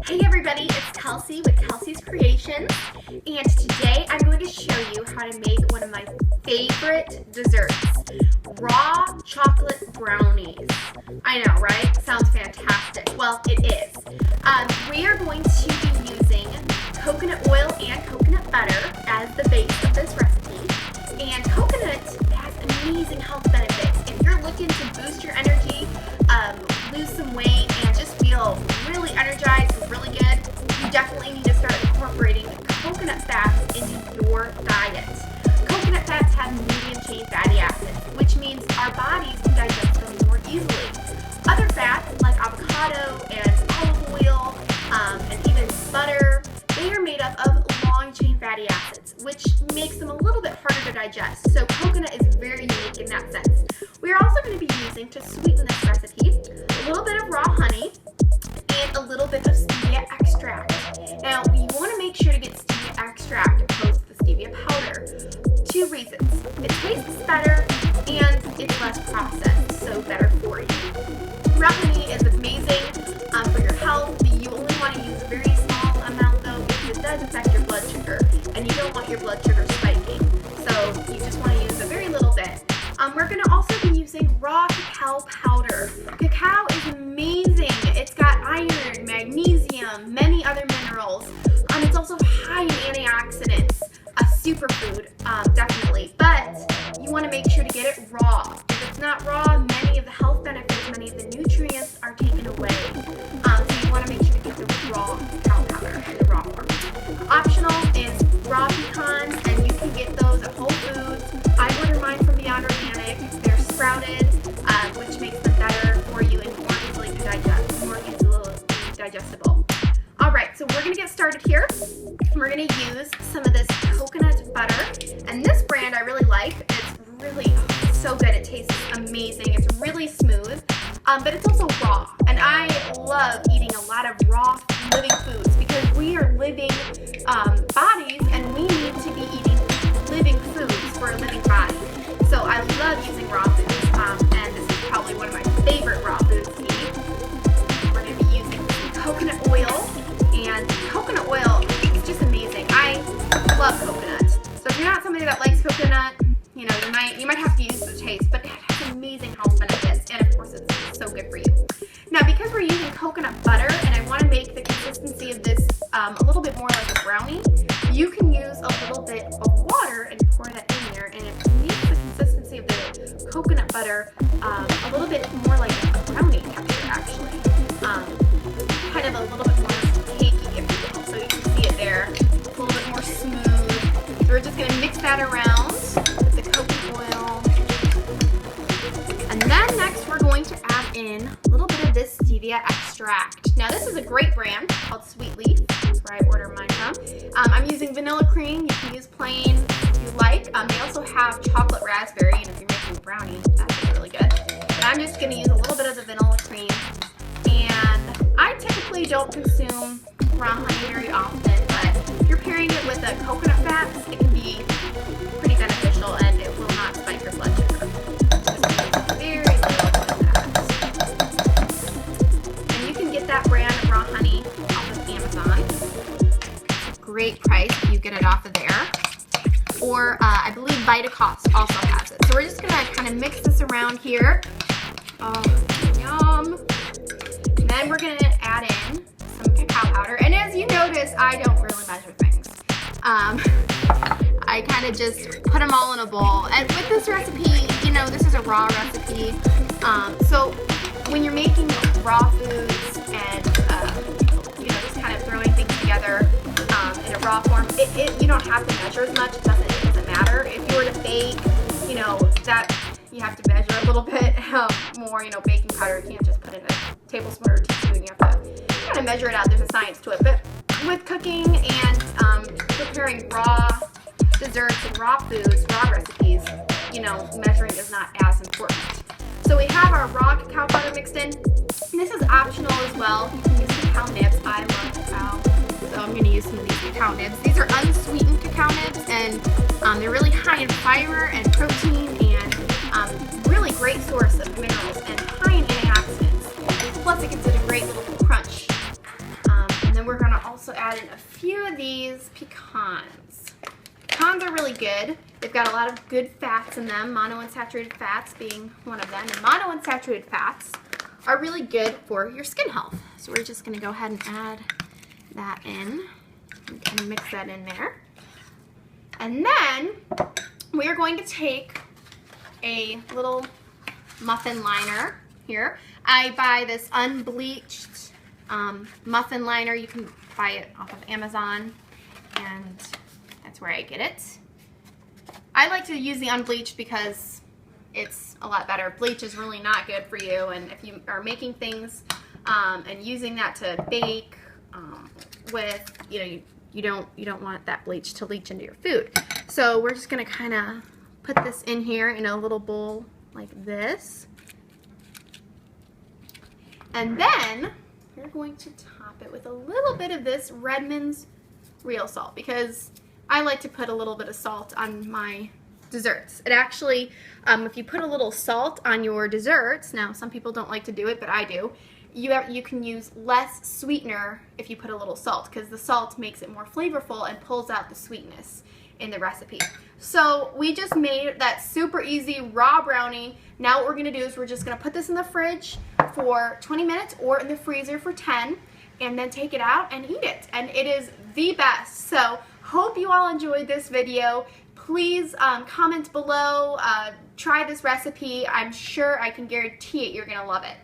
Hey everybody, it's Kelsey with Kelsey's Kreations, and today I'm going to show you how to make one of my favorite desserts, raw chocolate brownies. I know, right? Sounds fantastic. Well, it is. We are going to be using coconut oil and coconut butter as the base of this recipe, and coconut has amazing health benefits. If you're looking to boost your energy, lose some weight, and just feel really energized and really good, you definitely need to start incorporating coconut fats into your diet. Coconut fats have medium chain fatty acids, which means our bodies can digest them more easily. Other fats like avocado and olive oil and even butter, they are made up of long chain fatty acids, which makes them a little bit harder to digest. So coconut is very unique in that sense. We are also going to be using, to sweeten this recipe, a little bit of raw honey and a little bit of stevia extract. Now, you want to make sure to get stevia extract opposed to the stevia powder. 2 reasons. It tastes better and it's less processed, so better for you. Raw honey is amazing for your health. You only want to use a very small amount though, because it does affect your blood sugar, and you don't want your blood sugar spiking. So you just want to use a very little bit. We're going to also be using raw cacao powder. Cacao is amazing. It's got iron, magnesium, many other minerals. It's also high in antioxidants. A superfood, definitely. But you want to make sure to get it raw. If it's not raw, many of the health benefits, many of the nutrients are taken away. So you want to make sure to get the raw cacao powder in the raw form. Optional is raw pecans, and you can get those at Whole Foods. I order mine from Beyond Organic. They're sprouted, which makes them better for you and more easily digestible. All right, so we're gonna get started here. We're gonna use some of this coconut butter, and this brand I really like. It's really so good. It tastes amazing. It's really smooth, but it's also raw, and I love eating a lot of raw living foods because we are living bodies, and we need to be eating living foods for a living body. So I love using raw foods, and this is probably one of my favorite raw foods to eat. We're going to be using coconut oil, and coconut oil is just amazing. I love coconut. So if you're not somebody that likes coconut, you know, you might have to use the taste, but it has amazing health benefits, and of course it's so good for you. Now, because we're using coconut butter, and I want to make the consistency of this a little bit more like a brownie, you can use a little bit of water and pour that in there, and it makes the consistency of the coconut butter a little bit more like a brownie texture, actually. Kind of a little bit more cakey, if you will. So you can see it there. It's a little bit more smooth. So we're just going to mix that around with the coconut oil. And then next we're going to add in a little bit of this stevia extract. Now this is a great brand called Sweet Leaf. That's where I order mine from. I'm using vanilla cream. You can use plain if you like. They also have chocolate raspberry, and if you're making a brownie, that's really good. But I'm just going to use a little bit of the vanilla cream. And I typically don't consume raw honey very often, but if you're pairing it with the coconut fats, it can be pretty beneficial, and it will not spike your blood sugar. Just very little of that. And you can get that brand of raw honey off of Amazon. It's a great price if you get it off of there. Or I believe Vitacost also has it. So we're just gonna kind of mix this around here. Oh, yum. And then we're gonna add in some cacao powder. And as you notice, I don't really measure things. I kind of just put them all in a bowl. And with this recipe, you know, this is a raw recipe. So when you're making raw foods and, you know, just kind of throwing things together in a raw form, you don't have to measure as much. It doesn't matter. If you were to bake, you know, that you have to measure a little bit more. You know, baking powder, you can't just put in a tablespoon or a teaspoon. You have to kind of measure it out. There's a science to it. But with cooking and preparing raw desserts and raw foods, raw recipes, you know, measuring is not as important. So we have our raw cacao powder mixed in. And this is optional as well. You can use cacao nibs. I love cacao, so I'm going to use some of these cacao nibs. These are unsweetened cacao nibs, and they're really high in fiber and protein, and really great source of minerals and high in antioxidants. Plus, it gives it a great little crunch. And then in a few of these pecans. Pecans are really good. They've got a lot of good fats in them, monounsaturated fats being one of them. And monounsaturated fats are really good for your skin health. So we're just going to go ahead and add that in and kind of mix that in there. And then we are going to take a little muffin liner here. I buy this unbleached muffin liner. You can buy it off of Amazon, and that's where I get it. I like to use the unbleached because it's a lot better. Bleach is really not good for you, and if you are making things and using that to bake with, you don't want that bleach to leach into your food. So we're just gonna kind of put this in here in a little bowl like this, and then we're going to top it with a little bit of this Redmond's real salt, because I like to put a little bit of salt on my desserts. It actually, if you put a little salt on your desserts, now some people don't like to do it, but I do, you can use less sweetener if you put a little salt, because the salt makes it more flavorful and pulls out the sweetness in the recipe. So we just made that super easy raw brownie. Now what we're gonna do is we're just gonna put this in the fridge for 20 minutes or in the freezer for 10, and then take it out and eat it. And it is the best. So hope you all enjoyed this video. Please comment below, try this recipe. I'm sure, I can guarantee it, you're gonna love it.